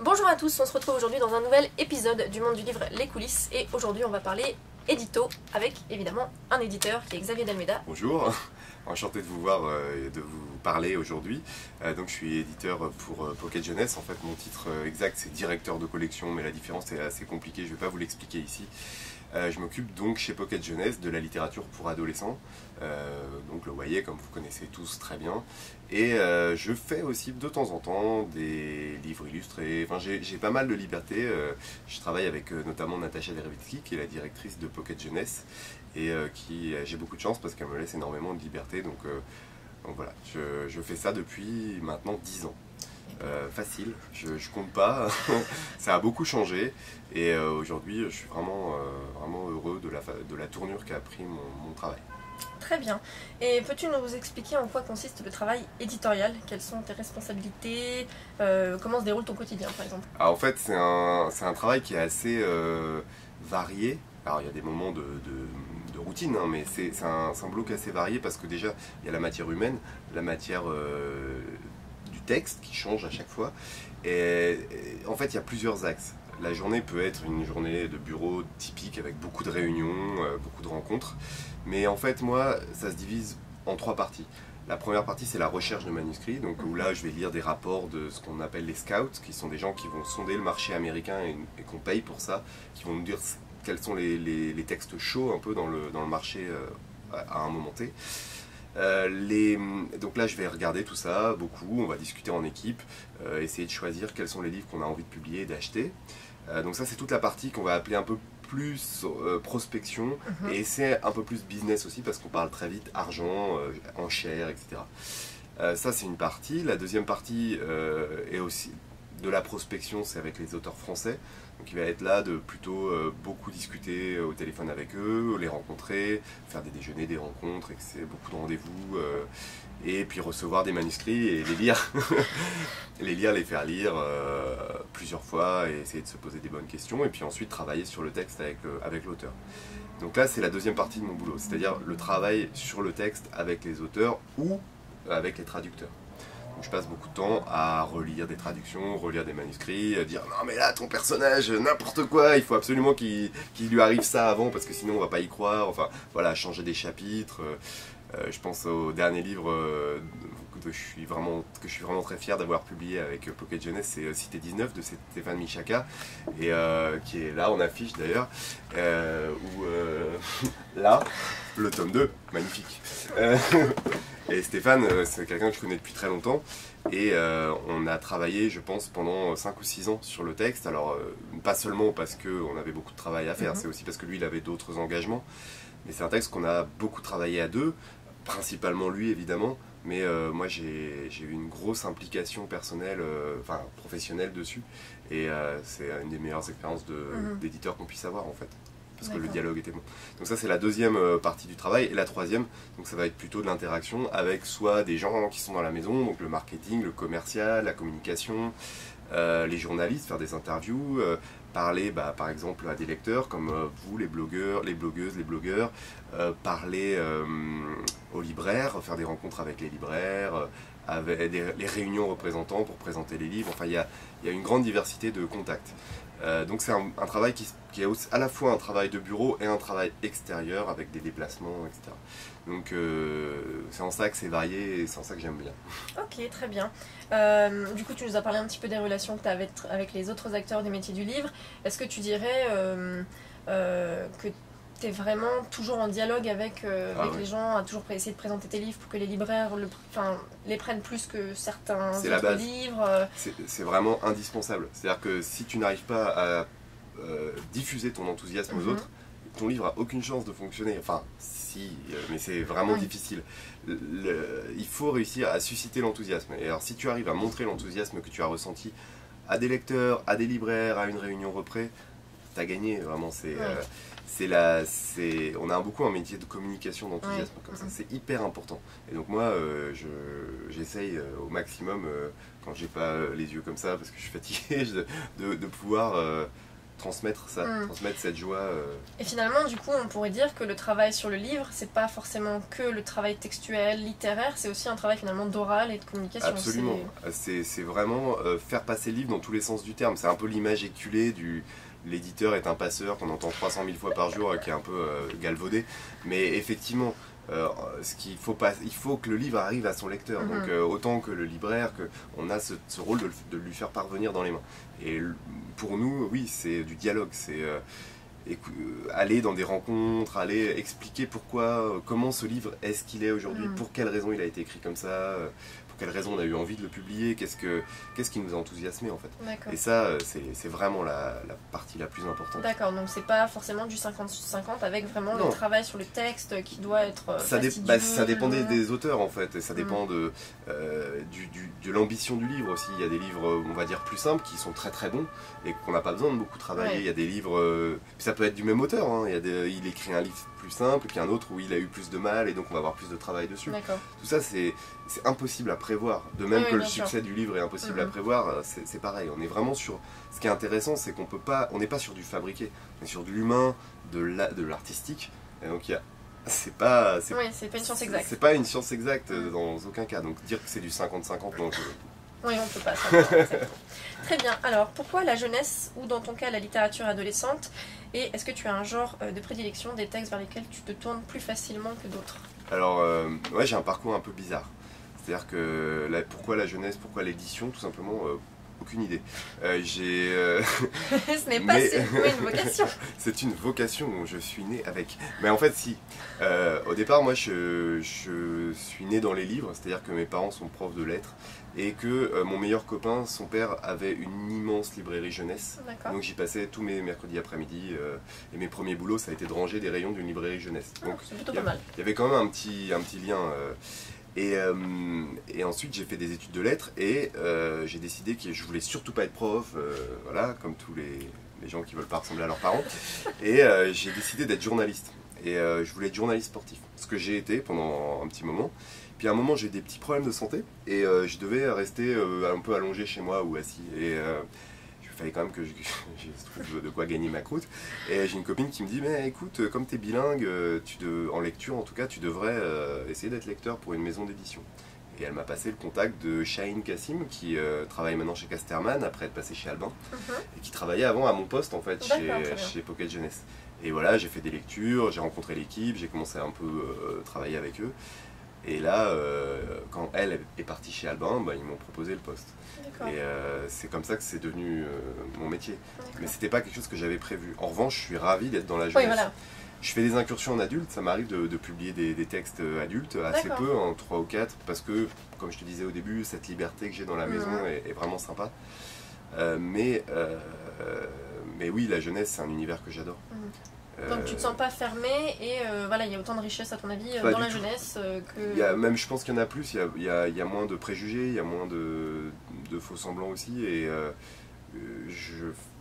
Bonjour à tous, on se retrouve aujourd'hui dans un nouvel épisode du monde du livre Les Coulisses et aujourd'hui on va parler édito avec évidemment un éditeur qui est Xavier Dalméda. Bonjour, enchanté de vous voir et de vous parler aujourd'hui. Donc je suis éditeur pour Pocket Jeunesse. En fait mon titre exact c'est directeur de collection, mais la différence est assez compliquée, je ne vais pas vous l'expliquer ici. Je m'occupe donc chez Pocket Jeunesse de la littérature pour adolescents, donc le voyez comme vous connaissez tous très bien. Et je fais aussi de temps en temps des livres illustrés, enfin j'ai pas mal de liberté. Je travaille avec notamment Natacha Derevitsky qui est la directrice de Pocket Jeunesse et j'ai beaucoup de chance parce qu'elle me laisse énormément de liberté. Donc voilà, je fais ça depuis maintenant 10 ans. Facile, je compte pas, ça a beaucoup changé et aujourd'hui je suis vraiment heureux de la tournure qu'a pris mon travail. Très bien. Et peux-tu nous expliquer en quoi consiste le travail éditorial? Quelles sont tes responsabilités? Comment se déroule ton quotidien par exemple? Alors, en fait c'est un travail qui est assez varié. Alors il y a des moments de routine, hein, mais c'est un boulot qui est assez varié parce que déjà il y a la matière humaine, la matière texte qui change à chaque fois et en fait il y a plusieurs axes. La journée peut être une journée de bureau typique avec beaucoup de réunions, beaucoup de rencontres, mais en fait moi ça se divise en 3 parties. La première partie c'est la recherche de manuscrits, donc où là je vais lire des rapports de ce qu'on appelle les scouts, qui sont des gens qui vont sonder le marché américain et qu'on paye pour ça, qui vont nous dire quels sont les textes chauds un peu dans le marché à un moment T. Donc là je vais regarder tout ça, beaucoup, on va discuter en équipe, essayer de choisir quels sont les livres qu'on a envie de publier et d'acheter. Donc ça c'est toute la partie qu'on va appeler un peu plus prospection, et c'est un peu plus business aussi parce qu'on parle très vite argent, enchères, etc. Ça c'est une partie. La deuxième partie est aussi de la prospection, c'est avec les auteurs français. Donc il va être là de plutôt beaucoup discuter au téléphone avec eux, les rencontrer, faire des déjeuners, des rencontres, et c'est beaucoup de rendez-vous, et puis recevoir des manuscrits et les lire, les faire lire plusieurs fois et essayer de se poser des bonnes questions, et puis ensuite travailler sur le texte avec l'auteur. Donc là c'est la deuxième partie de mon boulot, c'est-à-dire le travail sur le texte avec les auteurs ou avec les traducteurs. Je passe beaucoup de temps à relire des traductions, relire des manuscrits, dire non mais là ton personnage, n'importe quoi, il faut absolument qu'il lui arrive ça avant parce que sinon on va pas y croire, enfin voilà, changer des chapitres. Je pense au dernier livre que je suis vraiment très fier d'avoir publié avec Pocket Jeunesse, c'est Cité 19 de Stéphane Michaka, et qui est là en affiche d'ailleurs, là, le tome 2, magnifique. Et Stéphane, c'est quelqu'un que je connais depuis très longtemps, et on a travaillé, je pense, pendant 5 ou 6 ans sur le texte. Alors, pas seulement parce qu'on avait beaucoup de travail à faire, c'est aussi parce que lui, il avait d'autres engagements, mais c'est un texte qu'on a beaucoup travaillé à deux, principalement lui évidemment, mais moi j'ai eu une grosse implication personnelle, enfin professionnelle dessus, et c'est une des meilleures expériences d'éditeur qu'on puisse avoir en fait. Parce que le dialogue était bon. Donc ça c'est la deuxième partie du travail. Et la troisième, donc ça va être plutôt de l'interaction avec soit des gens qui sont dans la maison, donc le marketing, le commercial, la communication, les journalistes, faire des interviews, parler par exemple à des lecteurs comme vous, les blogueurs, les blogueuses, les blogueurs, parler aux libraires, faire des rencontres avec les libraires, avec les réunions représentants pour présenter les livres. Enfin il y a une grande diversité de contacts. Donc c'est un travail qui est aussi à la fois un travail de bureau et un travail extérieur avec des déplacements, etc. Donc c'est en ça que c'est varié et c'est en ça que j'aime bien. Ok, très bien. Du coup tu nous as parlé un petit peu des relations que tu as avec les autres acteurs des métiers du livre. Est-ce que tu dirais que tu es vraiment toujours en dialogue avec les gens, à toujours essayer de présenter tes livres pour que les libraires les prennent plus que certains autres livres? C'est vraiment indispensable. C'est-à-dire que si tu n'arrives pas à diffuser ton enthousiasme aux autres, ton livre n'a aucune chance de fonctionner. Enfin, si, mais c'est vraiment difficile. Il faut réussir à susciter l'enthousiasme. Et alors, si tu arrives à montrer l'enthousiasme que tu as ressenti à des lecteurs, à des libraires, à une réunion reprès, t'as gagné. Vraiment, on a beaucoup un métier de communication, d'enthousiasme comme ça. C'est hyper important. Et donc moi, j'essaye au maximum, quand j'ai pas les yeux comme ça, parce que je suis fatigué, de pouvoir transmettre ça, transmettre cette joie. Et finalement, du coup, on pourrait dire que le travail sur le livre, c'est pas forcément que le travail textuel, littéraire, c'est aussi un travail finalement d'oral et de communication. Absolument. C'est vraiment faire passer le livre dans tous les sens du terme. C'est un peu l'image éculée du... L'éditeur est un passeur qu'on entend 300 000 fois par jour, qui est un peu galvaudé. Mais effectivement, il faut que le livre arrive à son lecteur. Donc autant que le libraire, on a ce rôle de lui faire parvenir dans les mains. Et pour nous, oui, c'est du dialogue. C'est aller dans des rencontres, aller expliquer pourquoi, comment ce livre est ce qu'il est aujourd'hui, pour quelles raisons il a été écrit comme ça, pour quelles raisons on a eu envie de le publier, qu'est-ce qui nous a enthousiasmé en fait. Et ça, c'est vraiment la partie la plus importante. D'accord, donc c'est pas forcément du 50-50 avec vraiment le travail sur le texte qui doit être ça dépend des auteurs en fait, et ça dépend de l'ambition du livre aussi. Il y a des livres, on va dire, plus simples qui sont très très bons et qu'on n'a pas besoin de beaucoup travailler. Il y a des livres, ça peut être du même auteur, hein. Il écrit un livre plus simple, puis un autre où il a eu plus de mal et donc on va avoir plus de travail dessus. Tout ça c'est impossible à prévoir, de même que le succès du livre est impossible à prévoir, c'est pareil. On est vraiment sur, ce qui est intéressant, c'est qu'on n'est pas sur du fabriqué, on est sur de l'humain, de l'artistique, et donc c'est pas une science exacte. C'est pas une science exacte dans aucun cas, donc dire que c'est du 50-50, non. Oui, on ne peut pas savoir. Très bien. Alors, pourquoi la jeunesse, ou dans ton cas la littérature adolescente, et est-ce que tu as un genre de prédilection, des textes vers lesquels tu te tournes plus facilement que d'autres? Alors, ouais, j'ai un parcours un peu bizarre. C'est-à-dire que pourquoi la jeunesse, pourquoi l'édition, tout simplement, aucune idée. Ce n'est pas une vocation. C'est une vocation, je suis né avec. Mais en fait, si. Au départ, moi, je suis né dans les livres, c'est-à-dire que mes parents sont profs de lettres et que mon meilleur copain, son père, avait une immense librairie jeunesse. Donc j'y passais tous mes mercredis après-midi et mes premiers boulots, ça a été de ranger des rayons d'une librairie jeunesse. Donc c'est plutôt pas mal. Il y avait quand même un petit lien. Et ensuite j'ai fait des études de lettres et j'ai décidé que je voulais surtout pas être prof, voilà, comme tous les gens qui veulent pas ressembler à leurs parents. Et j'ai décidé d'être journaliste. Et je voulais être journaliste sportif, ce que j'ai été pendant un petit moment. Puis à un moment j'ai eu des petits problèmes de santé et je devais rester un peu allongé chez moi ou assis. Et il fallait quand même que je trouve de quoi gagner ma croûte. Et j'ai une copine qui me dit, mais écoute, comme tu es bilingue, en lecture en tout cas, tu devrais essayer d'être lecteur pour une maison d'édition. Et elle m'a passé le contact de Chahine Kassim, qui travaille maintenant chez Casterman, après être passé chez Albin, et qui travaillait avant à mon poste en fait, chez Pocket Jeunesse. Et voilà, j'ai fait des lectures, j'ai rencontré l'équipe, j'ai commencé à un peu travailler avec eux. Et là, quand elle est partie chez Albin, ils m'ont proposé le poste. Et c'est comme ça que c'est devenu mon métier. Mais c'était pas quelque chose que j'avais prévu. En revanche, je suis ravi d'être dans la jeunesse. Oui, voilà. Je fais des incursions en adulte, ça m'arrive de publier des textes adultes, assez peu, en 3 ou 4, parce que, comme je te disais au début, cette liberté que j'ai dans la maison est vraiment sympa. Mais oui, la jeunesse, c'est un univers que j'adore. Donc tu te sens pas fermé et voilà, il y a autant de richesse à ton avis dans la jeunesse que... Même, je pense qu'il y en a plus, il y a moins de préjugés, il y a moins de faux semblants aussi, et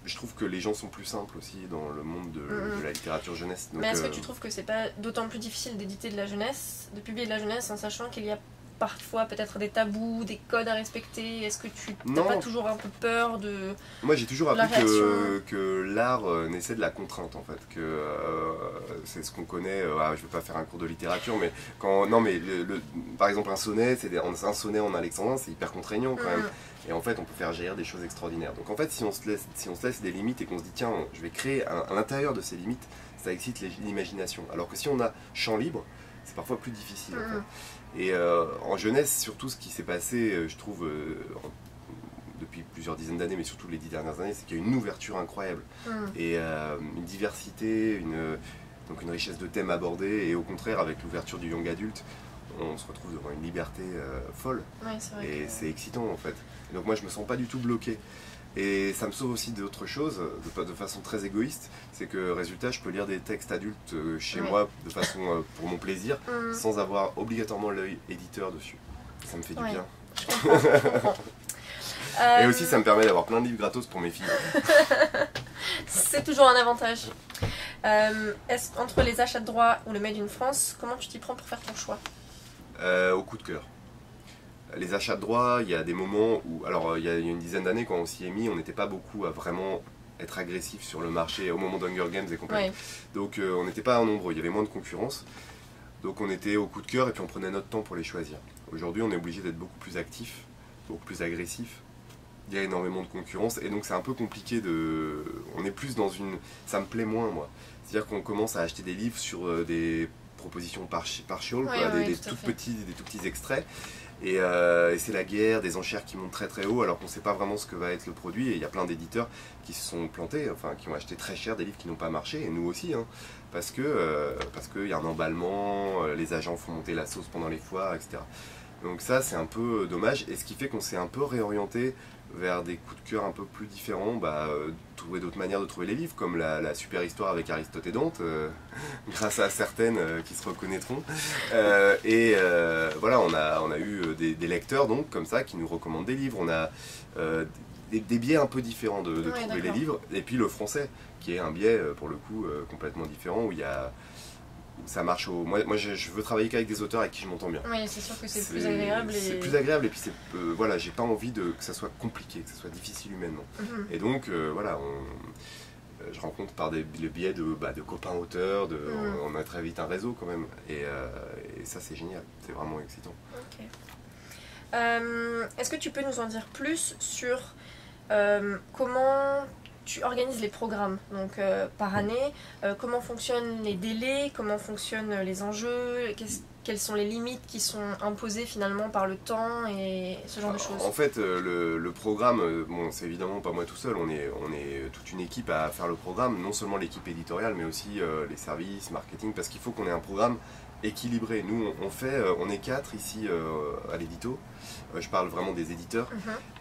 je trouve que les gens sont plus simples aussi dans le monde de la littérature jeunesse. Donc, mais est-ce que tu trouves que c'est pas d'autant plus difficile d'éditer de la jeunesse, de publier de la jeunesse en sachant qu'il y a parfois peut-être des tabous, des codes à respecter? Est-ce que tu n'as pas toujours un peu peur de... Moi j'ai toujours appris que l'art naissait de la contrainte en fait, que c'est ce qu'on connaît, je ne vais pas faire un cours de littérature, mais par exemple un sonnet, un sonnet en alexandrin, c'est hyper contraignant quand même, et en fait on peut faire jaillir des choses extraordinaires. Donc en fait si on se laisse des limites et qu'on se dit tiens, je vais créer à l'intérieur de ces limites, ça excite l'imagination, alors que si on a champ libre, c'est parfois plus difficile en fait. Et en jeunesse, surtout ce qui s'est passé, je trouve, depuis plusieurs dizaines d'années, mais surtout les 10 dernières années, c'est qu'il y a une ouverture incroyable. Et une diversité, donc une richesse de thèmes abordés, et au contraire, avec l'ouverture du young adulte, on se retrouve devant une liberté folle. Ouais, c'est vrai et c'est excitant en fait. Et donc moi, je me sens pas du tout bloqué. Et ça me sauve aussi d'autres choses, de façon très égoïste, c'est que résultat je peux lire des textes adultes chez moi de façon pour mon plaisir, sans avoir obligatoirement l'œil éditeur dessus. Ça me fait du bien. Je comprends. Et aussi ça me permet d'avoir plein de livres gratos pour mes filles. C'est toujours un avantage. Entre les achats de droits ou le Made in France, comment tu t'y prends pour faire ton choix? Au coup de cœur. Les achats de droits, il y a des moments où, alors il y a une dizaine d'années quand on s'y est mis, on n'était pas beaucoup à vraiment être agressif sur le marché au moment d'Hunger Games et compagnie. Ouais. Donc on n'était pas nombreux, il y avait moins de concurrence. Donc on était au coup de cœur et puis on prenait notre temps pour les choisir. Aujourd'hui on est obligé d'être beaucoup plus actif, beaucoup plus agressif. Il y a énormément de concurrence et donc c'est un peu compliqué de... On est plus dans une... Ça me plaît moins moi. C'est-à-dire qu'on commence à acheter des livres sur des propositions partial, des tout petits extraits. Et c'est la guerre, des enchères qui montent très très haut alors qu'on ne sait pas vraiment ce que va être le produit. Et il y a plein d'éditeurs qui se sont plantés, enfin qui ont acheté très cher des livres qui n'ont pas marché, et nous aussi, hein, parce qu'il y a un emballement, les agents font monter la sauce pendant les foires, etc. Donc ça c'est un peu dommage, et ce qui fait qu'on s'est un peu réorienté vers des coups de cœur un peu plus différents, trouver d'autres manières de trouver les livres, comme la super histoire avec Aristote et Dante, grâce à certaines qui se reconnaîtront. Voilà, on a eu des lecteurs donc comme ça qui nous recommandent des livres. On a des biais un peu différents de trouver les livres, et puis le français, qui est un biais pour le coup complètement différent, où il y a... Ça marche au... Moi je veux travailler qu'avec des auteurs avec qui je m'entends bien. Oui, c'est sûr que c'est plus agréable. C'est plus agréable, et puis voilà, j'ai pas envie que ça soit compliqué, que ça soit difficile humainement. Et donc voilà, je rencontre par le biais de copains auteurs, on a très vite un réseau quand même, et ça c'est génial, c'est vraiment excitant. Ok. Est-ce que tu peux nous en dire plus sur comment tu organises les programmes donc, par année, comment fonctionnent les délais, comment fonctionnent les enjeux, quelles sont les limites qui sont imposées finalement par le temps et ce genre de choses? En fait, le programme, bon, c'est évidemment pas moi tout seul, on est toute une équipe à faire le programme, non seulement l'équipe éditoriale, mais aussi les services, marketing, parce qu'il faut qu'on ait un programme équilibré. Nous, on est 4 ici à l'édito, je parle vraiment des éditeurs,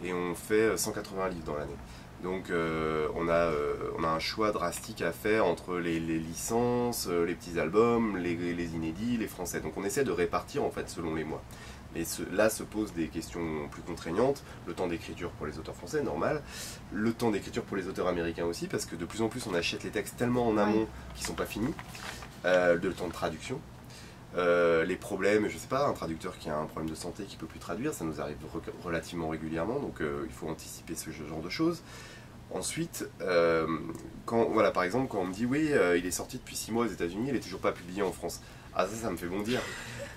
et on fait 180 livres dans l'année. Donc on a un choix drastique à faire entre les licences, les petits albums, les inédits, les français. Donc on essaie de répartir en fait selon les mois. Mais là se posent des questions plus contraignantes. Le temps d'écriture pour les auteurs français, normal. Le temps d'écriture pour les auteurs américains aussi, parce que de plus en plus on achète les textes tellement en amont qu'ils ne sont pas finis. Le temps de traduction. Les problèmes, je sais pas, un traducteur qui a un problème de santé qui ne peut plus traduire, ça nous arrive relativement régulièrement, donc il faut anticiper ce genre de choses. Ensuite, voilà, par exemple, quand on me dit oui, il est sorti depuis 6 mois aux États-Unis, il n'est toujours pas publié en France. Ah, ça me fait bondir.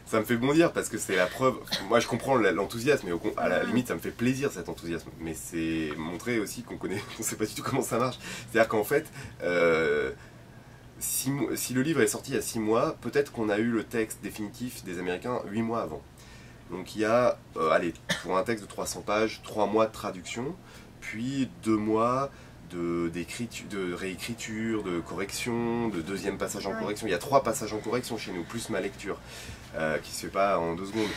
Ça me fait bondir parce que c'est la preuve. Moi, je comprends l'enthousiasme, et à la limite, ça me fait plaisir cet enthousiasme. Mais c'est montrer aussi qu'on sait pas du tout comment ça marche. C'est-à-dire qu'en fait, si le livre est sorti il y a 6 mois, peut-être qu'on a eu le texte définitif des Américains 8 mois avant. Donc il y a, allez, pour un texte de 300 pages, 3 mois de traduction, puis 2 mois de réécriture, de correction, de deuxième passage en correction. Il y a 3 passages en correction chez nous, plus ma lecture, qui se fait pas en 2 secondes.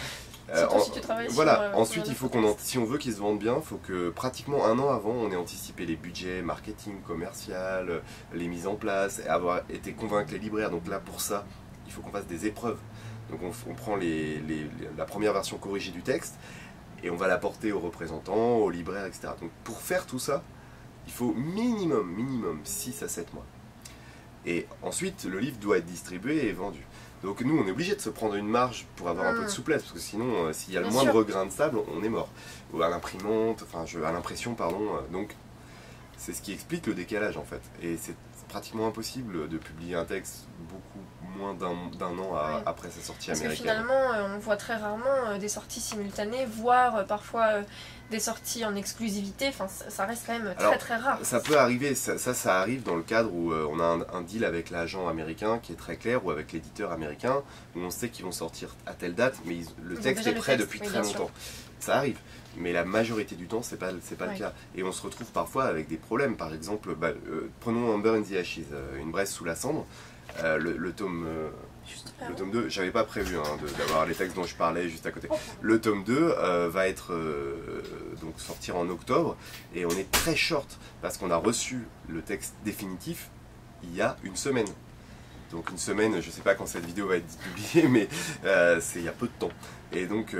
Voilà. Ensuite, il faut si on veut qu'ils se vendent bien, il faut que pratiquement 1 an avant, on ait anticipé les budgets, marketing, commercial, les mises en place, et avoir été convaincre les libraires. Donc là, pour ça, il faut qu'on fasse des épreuves. Donc on prend la première version corrigée du texte et on va la porter aux représentants, aux libraires, etc. Donc pour faire tout ça, il faut minimum 6 à 7 mois. Et ensuite, le livre doit être distribué et vendu. Donc nous, on est obligé de se prendre une marge pour avoir un peu de souplesse, parce que sinon, s'il y a le moindre grain de sable, on est mort. Ou à l'imprimante, à l'impression, pardon. Donc c'est ce qui explique le décalage en fait. Et c'est pratiquement impossible de publier un texte beaucoup moins d'un an après sa sortie américaine. Parce que finalement, on voit très rarement des sorties simultanées, voire parfois des sorties en exclusivité. Enfin, ça reste quand même très rare. Ça peut arriver, ça arrive dans le cadre où on a un deal avec l'agent américain qui est très clair, ou avec l'éditeur américain, où on sait qu'ils vont sortir à telle date, mais le texte est prêt depuis très longtemps. Ça arrive. Mais la majorité du temps, c'est pas le cas. Et on se retrouve parfois avec des problèmes. Par exemple, prenons Amber in the Ashes, Une Braise sous la cendre. Le tome 2, j'avais pas prévu d'avoir les textes dont je parlais juste à côté. Le tome 2 va être donc sortir en octobre, et on est très short parce qu'on a reçu le texte définitif il y a 1 semaine. Donc 1 semaine, je sais pas quand cette vidéo va être publiée, mais c'est il y a peu de temps. Et donc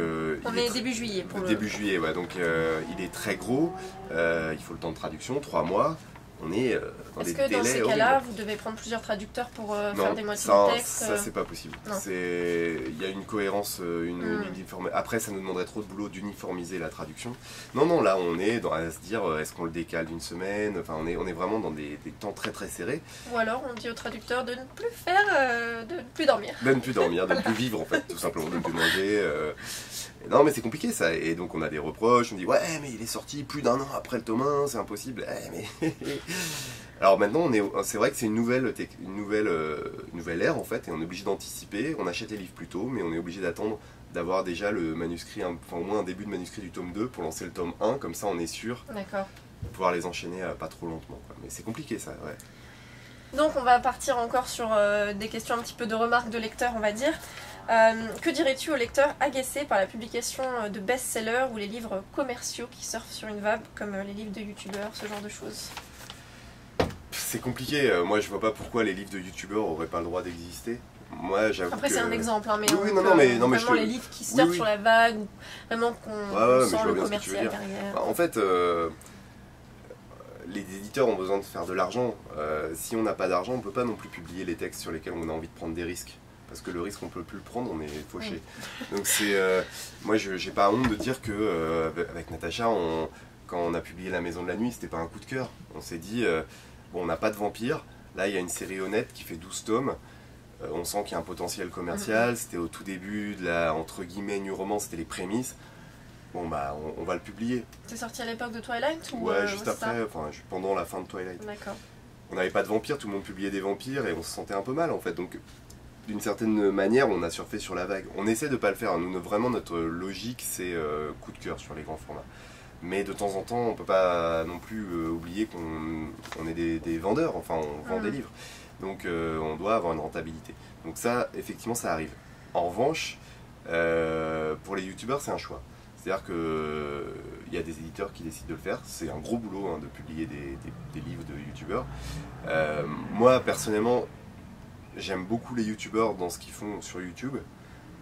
on est début juillet pour début juillet, ouais. Donc il est très gros. Il faut le temps de traduction, 3 mois. on est dans des délais Est-ce que dans ces horribles. cas-là, vous devez prendre plusieurs traducteurs pour faire des moitiés ça, de texte ça c'est pas possible. Il y a une cohérence, Après, ça nous demanderait trop de boulot d'uniformiser la traduction. Non, là, on est à se dire, est-ce qu'on le décale d'une semaine? Enfin, on est vraiment dans des temps très très serrés. Ou alors, on dit au traducteur de ne plus faire, de ne plus dormir. De ne plus dormir, de ne plus vivre, en fait, tout simplement, de ne plus manger. Non, mais c'est compliqué, ça. Et donc, on a des reproches. On dit, ouais, mais il est sorti plus d'1 an après le tome 1, c'est impossible. Mais... Alors maintenant, c'est vrai que c'est une nouvelle ère en fait, et on est obligé d'anticiper. On achète les livres plus tôt, mais on est obligé d'attendre d'avoir déjà le manuscrit, enfin au moins un début de manuscrit du tome 2 pour lancer le tome 1, comme ça on est sûr de pouvoir les enchaîner pas trop lentement, quoi. Mais c'est compliqué ça, ouais. Donc on va partir encore sur des questions un petit peu de remarques de lecteurs, on va dire. Que dirais-tu aux lecteurs agacés par la publication de best-sellers ou les livres commerciaux qui surfent sur une vague, comme les livres de youtubeurs, ce genre de choses? C'est compliqué, moi je vois pas pourquoi les livres de youtubeurs auraient pas le droit d'exister. Moi j'avoue Après c'est un exemple, hein, mais oui, non, mais vraiment les livres qui surfent sur la vague, ou vraiment qu'on sent le commercial derrière. En fait, les éditeurs ont besoin de faire de l'argent. Si on n'a pas d'argent, on peut pas non plus publier les textes sur lesquels on a envie de prendre des risques. Parce que le risque, on peut plus le prendre, on est fauché. Oui. Donc moi j'ai pas honte de dire que avec Natacha, quand on a publié La Maison de la Nuit, c'était pas un coup de cœur. On s'est dit, bon, on n'a pas de vampire, là il y a une série honnête qui fait 12 tomes, on sent qu'il y a un potentiel commercial, c'était au tout début de la, entre guillemets, New Romance, c'était les prémices. Bon bah, on va le publier. C'est sorti à l'époque de Twilight ou ouais, juste après, pendant la fin de Twilight. D'accord. On n'avait pas de vampires, tout le monde publiait des vampires et on se sentait un peu mal en fait, donc... D'une certaine manière, on a surfé sur la vague. On essaie de ne pas le faire. Nous, vraiment, notre logique, c'est coup de cœur sur les grands formats. Mais de temps en temps, on ne peut pas non plus oublier qu'on est des vendeurs. Enfin, on vend des livres. Donc, on doit avoir une rentabilité. Donc ça, effectivement, ça arrive. En revanche, pour les youtubeurs, c'est un choix. C'est-à-dire qu'il y a des éditeurs qui décident de le faire. C'est un gros boulot hein, de publier des livres de youtubeurs. Moi, personnellement... J'aime beaucoup les youtubeurs dans ce qu'ils font sur YouTube,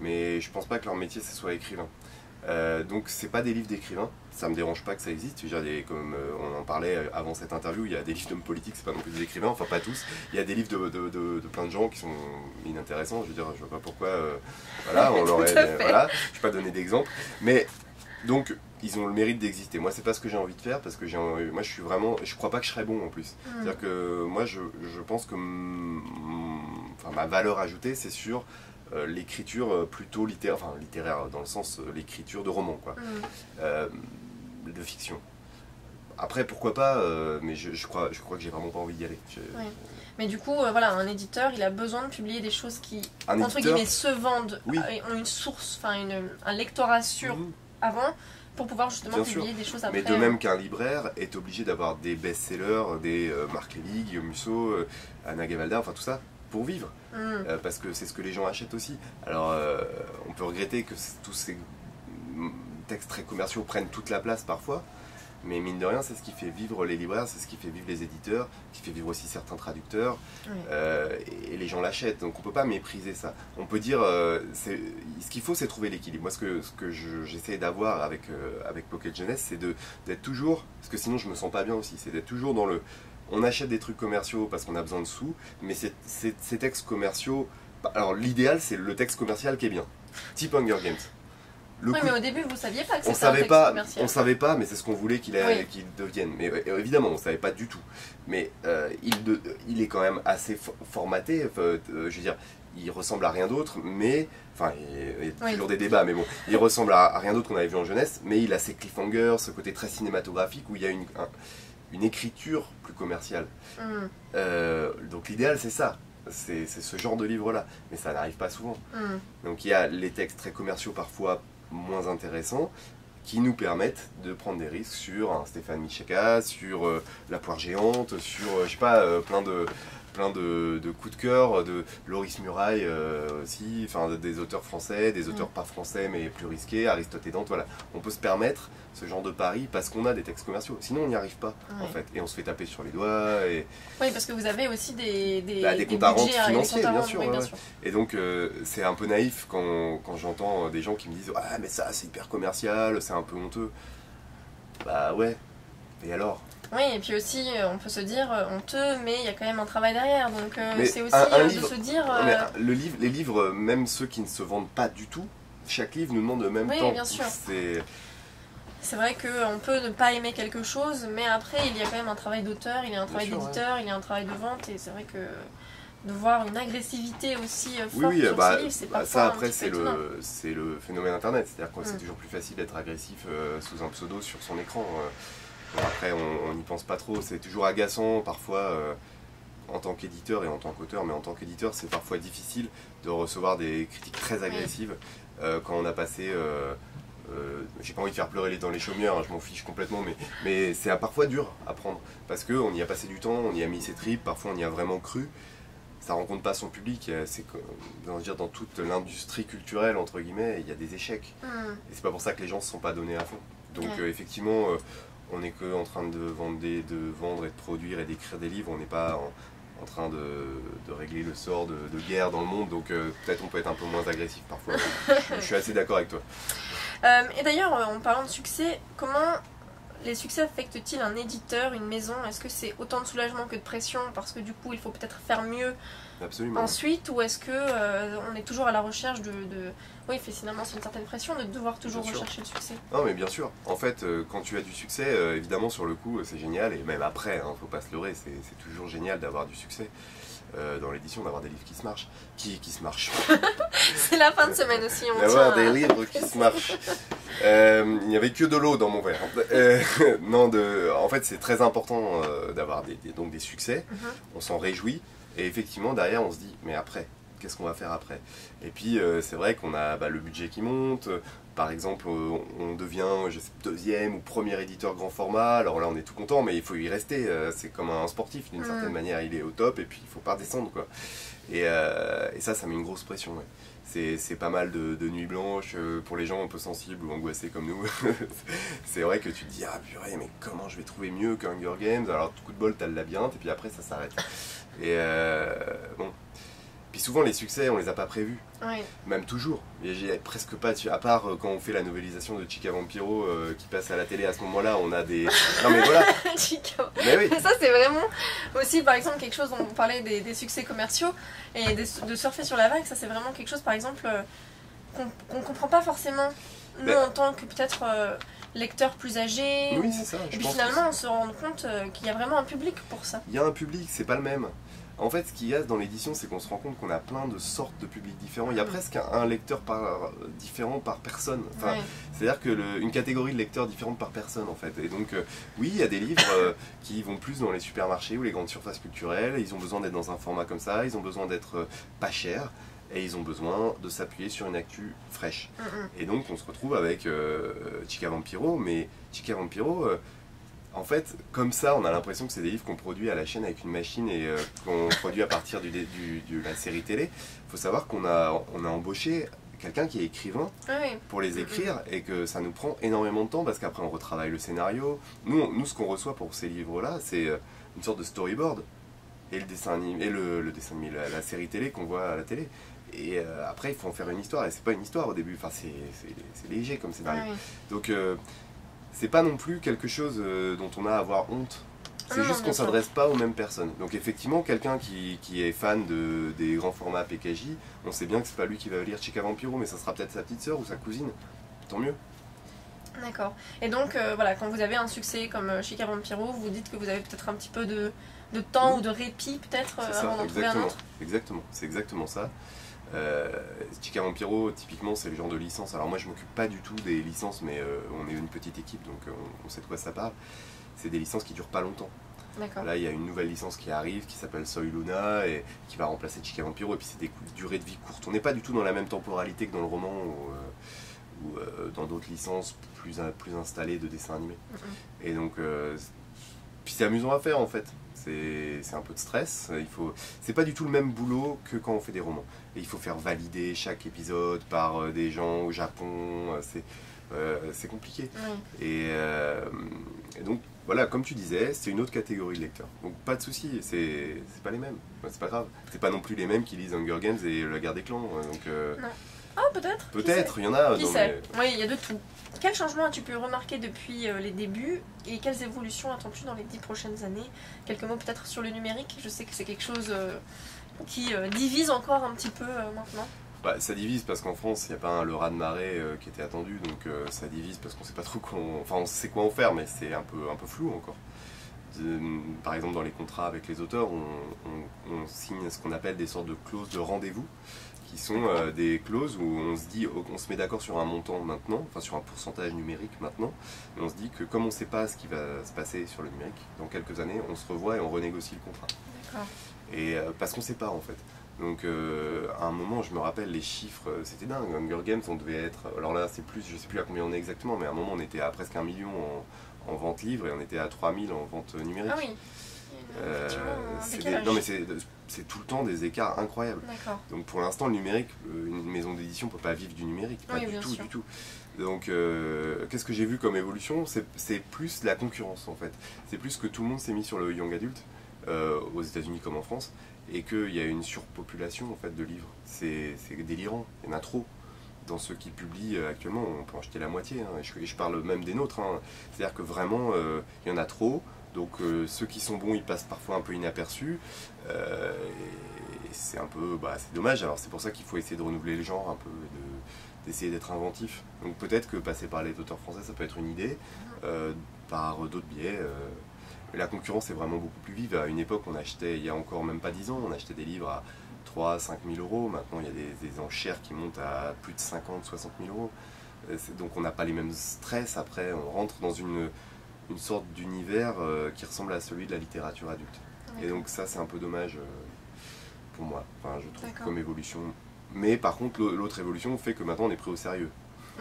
mais je pense pas que leur métier ce soit écrivain. Donc c'est pas des livres d'écrivains, ça me dérange pas que ça existe. Je veux dire, comme on en parlait avant cette interview, il y a des livres d'hommes politiques, c'est pas non plus des écrivains, enfin pas tous. Il y a des livres de plein de gens qui sont inintéressants, je veux dire, je vois pas pourquoi, voilà, on l'aurait, voilà, je vais pas donner d'exemple. Mais donc ils ont le mérite d'exister. Moi c'est pas ce que j'ai envie de faire parce que moi je suis vraiment, je crois pas que je serais bon en plus. C'est-à-dire que moi je pense que ma valeur ajoutée c'est sur l'écriture plutôt littéraire, enfin littéraire dans le sens l'écriture de romans quoi, de fiction. Après pourquoi pas, mais je crois que j'ai vraiment pas envie d'y aller. Oui. Mais du coup, voilà, un éditeur, il a besoin de publier des choses qui, entre guillemets, se vendent, ont une source, enfin un lectorat sûr avant, pour pouvoir justement publier des choses après. Mais de même qu'un libraire est obligé d'avoir des best-sellers, des Marc Lévy, Guillaume Musso, Anna Gavalda, enfin tout ça, pour vivre. Parce que c'est ce que les gens achètent aussi. Alors, on peut regretter que tous ces textes très commerciaux prennent toute la place parfois, mais mine de rien, c'est ce qui fait vivre les libraires, c'est ce qui fait vivre les éditeurs, qui fait vivre aussi certains traducteurs, et les gens l'achètent, donc on ne peut pas mépriser ça. On peut dire, ce qu'il faut, c'est trouver l'équilibre. Moi, ce que j'essaie d'avoir avec Pocket Jeunesse, c'est d'être toujours, parce que sinon je me sens pas bien aussi, c'est d'être toujours dans le... On achète des trucs commerciaux parce qu'on a besoin de sous, mais ces textes commerciaux... Alors l'idéal, c'est le texte commercial qui est bien. Type Hunger Games. Oui, mais au début, vous ne saviez pas que c'était un texte commercial. On savait pas, mais c'est ce qu'on voulait qu'il devienne. Mais évidemment, on ne savait pas du tout. Mais il est quand même assez formaté. Je veux dire, il ressemble à rien d'autre, mais... Enfin, il y a toujours des débats, mais bon. Il ressemble à rien d'autre qu'on avait vu en jeunesse, mais il a ses cliffhangers, ce côté très cinématographique où il y a une écriture plus commerciale. Donc l'idéal, c'est ça. C'est ce genre de livre-là. Mais ça n'arrive pas souvent. Donc il y a les textes très commerciaux parfois moins intéressants qui nous permettent de prendre des risques sur un Stéphane Micheka, sur La Poire Géante, sur je sais pas, plein de coups de cœur, de Loris Murail aussi, enfin des auteurs français, des auteurs pas français mais plus risqués, Aristote et Dante, voilà. On peut se permettre ce genre de pari parce qu'on a des textes commerciaux. Sinon on n'y arrive pas en fait, et on se fait taper sur les doigts. Oui, parce que vous avez aussi des comptes à rente financiers, bien sûr. Oui, bien sûr. Et donc c'est un peu naïf quand j'entends des gens qui me disent « Ah mais ça c'est hyper commercial, c'est un peu honteux ». Bah ouais. Et alors? Oui, et puis aussi, on peut se dire honteux, mais il y a quand même un travail derrière. Donc c'est aussi livre, de se dire... les livres, même ceux qui ne se vendent pas du tout, chaque livre nous demande le même temps. Oui, bien sûr. C'est vrai qu'on peut ne pas aimer quelque chose, mais après, il y a quand même un travail d'auteur, il y a un travail d'éditeur, il y a un travail de vente, et c'est vrai que de voir une agressivité aussi forte sur ces livres, c'est parfois ça après c'est le phénomène internet, c'est-à-dire que c'est toujours plus facile d'être agressif sous un pseudo sur son écran. Après, on n'y pense pas trop, c'est toujours agaçant parfois en tant qu'éditeur et en tant qu'auteur, mais en tant qu'éditeur, c'est parfois difficile de recevoir des critiques très agressives quand on a passé... j'ai pas envie de faire pleurer dans les chaumières, hein, je m'en fiche complètement, mais c'est parfois dur à prendre parce qu'on y a passé du temps, on y a mis ses tripes, parfois on y a vraiment cru. Ça rencontre pas son public, c'est dans toute l'industrie culturelle, entre guillemets, il y a des échecs. Et c'est pas pour ça que les gens se sont pas donnés à fond. Donc effectivement, on n'est que en train de vendre et de produire et d'écrire des livres, on n'est pas en train de régler le sort de guerre dans le monde, donc peut-être on peut être un peu moins agressif parfois. Je suis assez d'accord avec toi. Et d'ailleurs, en parlant de succès, comment les succès affectent-ils un éditeur, une maison? Est-ce que c'est autant de soulagement que de pression parce que du coup il faut peut-être faire mieux ensuite, ou est-ce que on est toujours à la recherche de... Oui, finalement c'est une certaine pression de devoir toujours rechercher le succès. Non mais bien sûr, en fait quand tu as du succès, évidemment sur le coup c'est génial, et même après, hein, faut pas se leurrer, c'est toujours génial d'avoir du succès. Dans l'édition, d'avoir des livres qui se marchent. Qui se marchent. C'est la fin de semaine aussi, on d'avoir des livres qui se marchent. Il n'y avait que de l'eau dans mon verre. En fait, c'est très important d'avoir donc des succès. On s'en réjouit. Et effectivement, derrière, on se dit, mais après, qu'est-ce qu'on va faire après? Et puis, c'est vrai qu'on a le budget qui monte. Par exemple, on devient deuxième ou premier éditeur grand format. Alors là, on est tout content, mais il faut y rester. C'est comme un sportif, d'une certaine manière. Il est au top et puis il ne faut pas redescendre, quoi. Et ça met une grosse pression. Ouais. C'est pas mal de nuits blanches pour les gens un peu sensibles ou angoissés comme nous. C'est vrai que tu te dis, ah purée, mais comment je vais trouver mieux qu'Hunger Games? Alors, coup de bol, t'as le labyrinthe et puis après, ça s'arrête. Et bon. Puis souvent les succès on les a pas prévus, même toujours. J'ai presque pas, à part quand on fait la novélisation de Chica Vampiro qui passe à la télé, à ce moment-là on a des... Non mais voilà. Mais oui. Ça c'est vraiment aussi par exemple quelque chose dont on parlait des succès commerciaux et de surfer sur la vague, ça c'est vraiment quelque chose par exemple qu'on comprend pas forcément nous en tant que peut-être lecteurs plus âgés. Oui, c'est ça. Et puis finalement on se rend compte qu'il y a vraiment un public pour ça. Il y a un public, c'est pas le même. En fait, ce qu'il y a dans l'édition, c'est qu'on se rend compte qu'on a plein de sortes de publics différents. Il y a presque un lecteur différent par personne. Enfin, c'est-à-dire qu'une catégorie de lecteurs différente par personne, en fait. Et donc, oui, il y a des livres qui vont plus dans les supermarchés ou les grandes surfaces culturelles. Ils ont besoin d'être dans un format comme ça. Ils ont besoin d'être pas chers. Et ils ont besoin de s'appuyer sur une actu fraîche. Et donc, on se retrouve avec Chica Vampiro. Mais Chica Vampiro... En fait, comme ça, on a l'impression que c'est des livres qu'on produit à la chaîne avec une machine et qu'on produit à partir de la série télé. Il faut savoir qu'on a embauché quelqu'un qui est écrivain pour les écrire et que ça nous prend énormément de temps parce qu'après on retravaille le scénario. Nous ce qu'on reçoit pour ces livres-là, c'est une sorte de storyboard et le dessin animé, la série télé qu'on voit à la télé. Et après, il faut en faire une histoire. Et c'est pas une histoire au début, enfin, c'est léger comme scénario. Donc... c'est pas non plus quelque chose dont on a à avoir honte. C'est juste qu'on s'adresse pas aux mêmes personnes. Donc effectivement, quelqu'un qui est fan des grands formats PKJ, on sait bien que c'est pas lui qui va lire Chica Vampiro, mais ça sera peut-être sa petite sœur ou sa cousine. Tant mieux. D'accord. Et donc voilà, quand vous avez un succès comme Chica Vampiro, vous dites que vous avez peut-être un petit peu de temps ou de répit peut-être avant d'en trouver un autre. Exactement, c'est exactement ça. Chica Vampiro, typiquement, c'est le genre de licence. Alors moi, je m'occupe pas du tout des licences, mais on est une petite équipe, donc on sait de quoi ça parle. C'est des licences qui durent pas longtemps. Là, il y a une nouvelle licence qui arrive, qui s'appelle Soy Luna, et qui va remplacer Chica Vampiro. Et puis c'est des durées de vie courtes. On n'est pas du tout dans la même temporalité que dans le roman ou dans d'autres licences plus installées de dessins animés. Et donc, puis c'est amusant à faire en fait. C'est un peu de stress. C'est pas du tout le même boulot que quand on fait des romans. Et il faut faire valider chaque épisode par des gens au Japon. C'est compliqué. Et donc voilà, comme tu disais, c'est une autre catégorie de lecteurs. Donc pas de souci, c'est pas les mêmes. C'est pas grave. C'est pas non plus les mêmes qui lisent Hunger Games et La Guerre des Clans. Donc, non. Ah, peut-être. Peut-être, il y en a. Qui sait ? Oui, il y a de tout. quel changement as-tu pu remarquer depuis les débuts et quelles évolutions attends-tu dans les 10 prochaines années? Quelques mots peut-être sur le numérique, je sais que c'est quelque chose qui divise encore un petit peu maintenant. Bah, ça divise parce qu'en France, il n'y a pas le raz-de-marée qui était attendu, donc ça divise parce qu'on sait pas trop enfin on sait quoi en faire, mais c'est un peu flou encore. Par exemple, dans les contrats avec les auteurs, on signe ce qu'on appelle des sortes de clauses de rendez-vous, qui sont des clauses où on se dit, on se met d'accord sur un montant maintenant, enfin sur un pourcentage numérique maintenant, et on se dit que comme on ne sait pas ce qui va se passer sur le numérique, dans quelques années, on se revoit et on renégocie le contrat. Et parce qu'on ne sait pas en fait. Donc à un moment, je me rappelle les chiffres, c'était dingue. Hunger Games, on devait être, alors là c'est plus, je sais plus à combien on est exactement, mais à un moment on était à presque 1 million en vente livre et on était à 3000 en vente numérique. Ah oui. Non mais c'est tout le temps des écarts incroyables. Donc pour l'instant le numérique, une maison d'édition ne peut pas vivre du numérique, pas du tout. Donc qu'est-ce que j'ai vu comme évolution? C'est plus la concurrence en fait. C'est plus que tout le monde s'est mis sur le young adult, aux États-Unis comme en France, et qu'il y a une surpopulation en fait de livres. C'est délirant, il y en a trop. Dans ceux qui publient actuellement, on peut en acheter la moitié, hein, et je parle même des nôtres. Hein. C'est-à-dire que vraiment, il y en a trop, donc ceux qui sont bons, ils passent parfois un peu inaperçus, et c'est un peu, c'est dommage. Alors c'est pour ça qu'il faut essayer de renouveler le genre, un peu, d'essayer d'être inventif. Donc peut-être que passer par les auteurs français, ça peut être une idée, par d'autres biais. La concurrence est vraiment beaucoup plus vive. À une époque, on achetait, il y a encore même pas 10 ans, on achetait des livres à 3-5 000 euros. Maintenant, il y a des enchères qui montent à plus de 50-60 000 euros. Donc, on n'a pas les mêmes stress. Après, on rentre dans une sorte d'univers qui ressemble à celui de la littérature adulte. Et donc, ça, c'est un peu dommage pour moi, enfin, je trouve, comme évolution. Mais par contre, l'autre évolution fait que maintenant, on est pris au sérieux.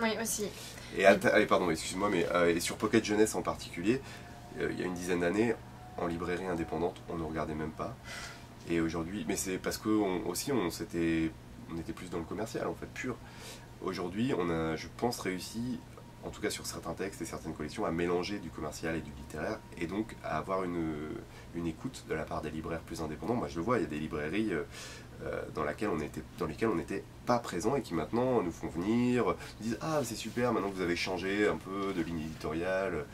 Oui, aussi. Et pardon, excuse-moi, mais et sur Pocket Jeunesse en particulier, il y a une dizaine d'années, en librairie indépendante, on ne regardait même pas. Et aujourd'hui, mais c'est parce que on était plus dans le commercial en fait, pur. Aujourd'hui, on a, je pense, réussi, en tout cas sur certains textes et certaines collections, à mélanger du commercial et du littéraire, et donc à avoir une écoute de la part des libraires plus indépendants. Moi je le vois, il y a des librairies dans lesquelles on n'était pas présent et qui maintenant nous font venir, disent « Ah, c'est super, maintenant que vous avez changé un peu de ligne éditoriale,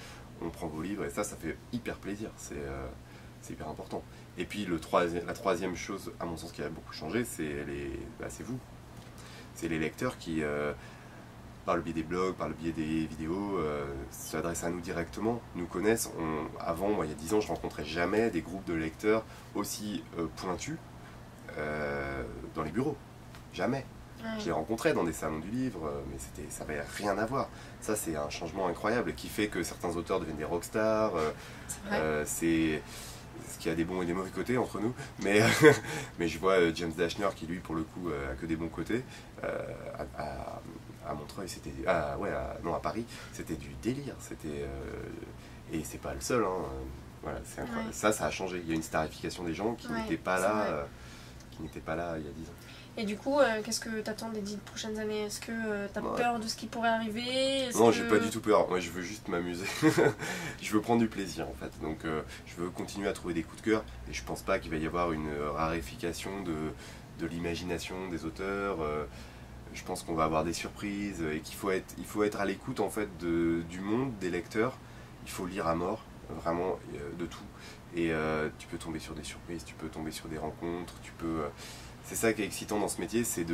on prend vos livres », et ça fait hyper plaisir, c'est hyper important. Et puis la troisième chose, à mon sens, qui a beaucoup changé, c'est vous. C'est les lecteurs qui, par le biais des blogs, par le biais des vidéos, s'adressent à nous directement, nous connaissent. Avant, moi, il y a 10 ans, je rencontrais jamais des groupes de lecteurs aussi pointus dans les bureaux. Jamais. Je les rencontrais dans des salons du livre, mais ça n'avait rien à voir. Ça, c'est un changement incroyable qui fait que certains auteurs deviennent des rockstars. C'est ce qui a des bons et des mauvais côtés entre nous. Mais, mais je vois James Dashner qui, lui, pour le coup, a que des bons côtés. À Montreuil, c'était... à Paris, c'était du délire. Et c'est pas le seul. Hein. Voilà, c'est incroyable. Ça a changé. Il y a une starification des gens qui n'étaient pas là. Il y a 10 ans. Et du coup, qu'est-ce que tu attends des 10 prochaines années? Est-ce que tu as peur de ce qui pourrait arriver? Non, j'ai pas du tout peur. Moi, je veux juste m'amuser. Je veux prendre du plaisir, en fait. Donc, je veux continuer à trouver des coups de cœur. Et je pense pas qu'il va y avoir une raréfication de l'imagination des auteurs. Je pense qu'on va avoir des surprises et qu'il faut être à l'écoute, en fait, du monde, des lecteurs. Il faut lire à mort, vraiment, de tout. Et tu peux tomber sur des surprises, tu peux tomber sur des rencontres, tu peux... C'est ça qui est excitant dans ce métier, c'est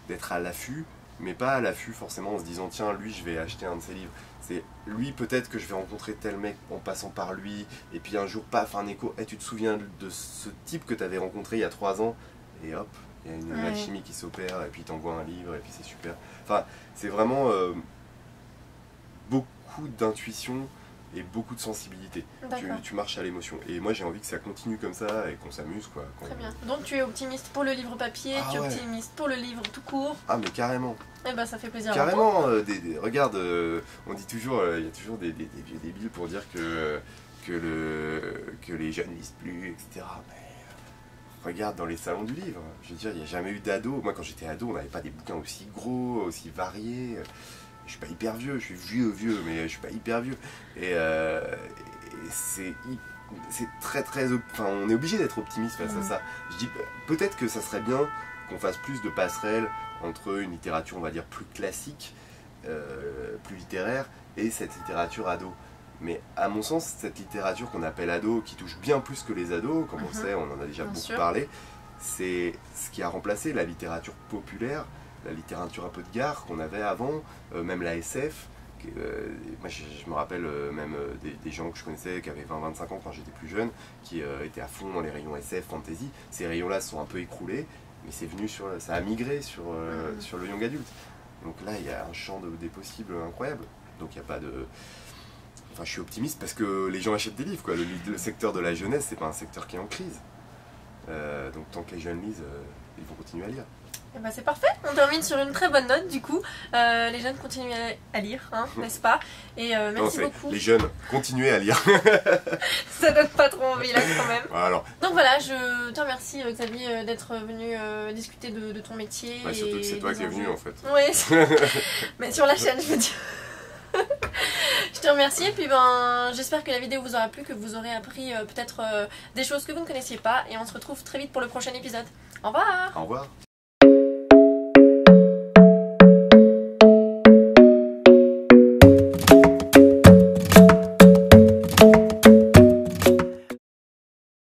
d'être à l'affût, mais pas à l'affût forcément en se disant tiens, lui je vais acheter un de ses livres. C'est lui, peut-être que je vais rencontrer tel mec en passant par lui, et puis un jour, paf, un écho, tu te souviens de ce type que tu avais rencontré il y a 3 ans, et hop, il y a une alchimie qui s'opère, et puis il t'envoie un livre, et puis c'est super. Enfin, c'est vraiment beaucoup d'intuition et beaucoup de sensibilité. Tu marches à l'émotion. Et moi j'ai envie que ça continue comme ça et qu'on s'amuse, quoi. Très bien. Donc tu es optimiste pour le livre papier, tu es optimiste pour le livre tout court. Ah mais carrément. Eh ben ça fait plaisir. Carrément. Regarde, on dit toujours, il y a toujours des vieux débiles pour dire que les jeunes lisent plus, etc. Mais regarde dans les salons du livre. Je veux dire, il n'y a jamais eu d'ado. Moi quand j'étais ado, on n'avait pas des bouquins aussi gros, aussi variés. Je suis pas hyper vieux, je suis vieux, mais je suis pas hyper vieux. Et c'est très, enfin, on est obligé d'être optimiste face à ça. Je dis, peut-être que ça serait bien qu'on fasse plus de passerelles entre une littérature, on va dire, plus classique plus littéraire et cette littérature ado. Mais à mon sens, cette littérature qu'on appelle ado, qui touche bien plus que les ados, comme on le sait, on en a déjà beaucoup parlé, c'est ce qui a remplacé la littérature populaire, la littérature un peu de gare qu'on avait avant, même la SF. Moi je me rappelle même des gens que je connaissais qui avaient 20-25 ans quand j'étais plus jeune, qui étaient à fond dans les rayons SF, fantasy. Ces rayons-là se sont un peu écroulés, mais ça a migré sur le young adulte. Donc là, il y a un champ des possibles incroyable. Donc il n'y a pas de... Enfin, je suis optimiste parce que les gens achètent des livres, quoi. Le secteur de la jeunesse, c'est pas un secteur qui est en crise. Donc tant que les jeunes lisent, ils vont continuer à lire. Et bah c'est parfait, on termine sur une très bonne note du coup. Les jeunes continuent à lire, hein, n'est-ce pas? Et merci beaucoup. Les jeunes, continuez à lire. Ça donne pas trop envie là quand même. Voilà, alors. Donc voilà, je te remercie Xavier d'être venu discuter de ton métier. Bah, surtout que c'est toi qui es venu en fait. Oui, mais sur la chaîne je veux dire. Je te remercie et puis j'espère que la vidéo vous aura plu, que vous aurez appris peut-être des choses que vous ne connaissiez pas et on se retrouve très vite pour le prochain épisode. Au revoir. Au revoir.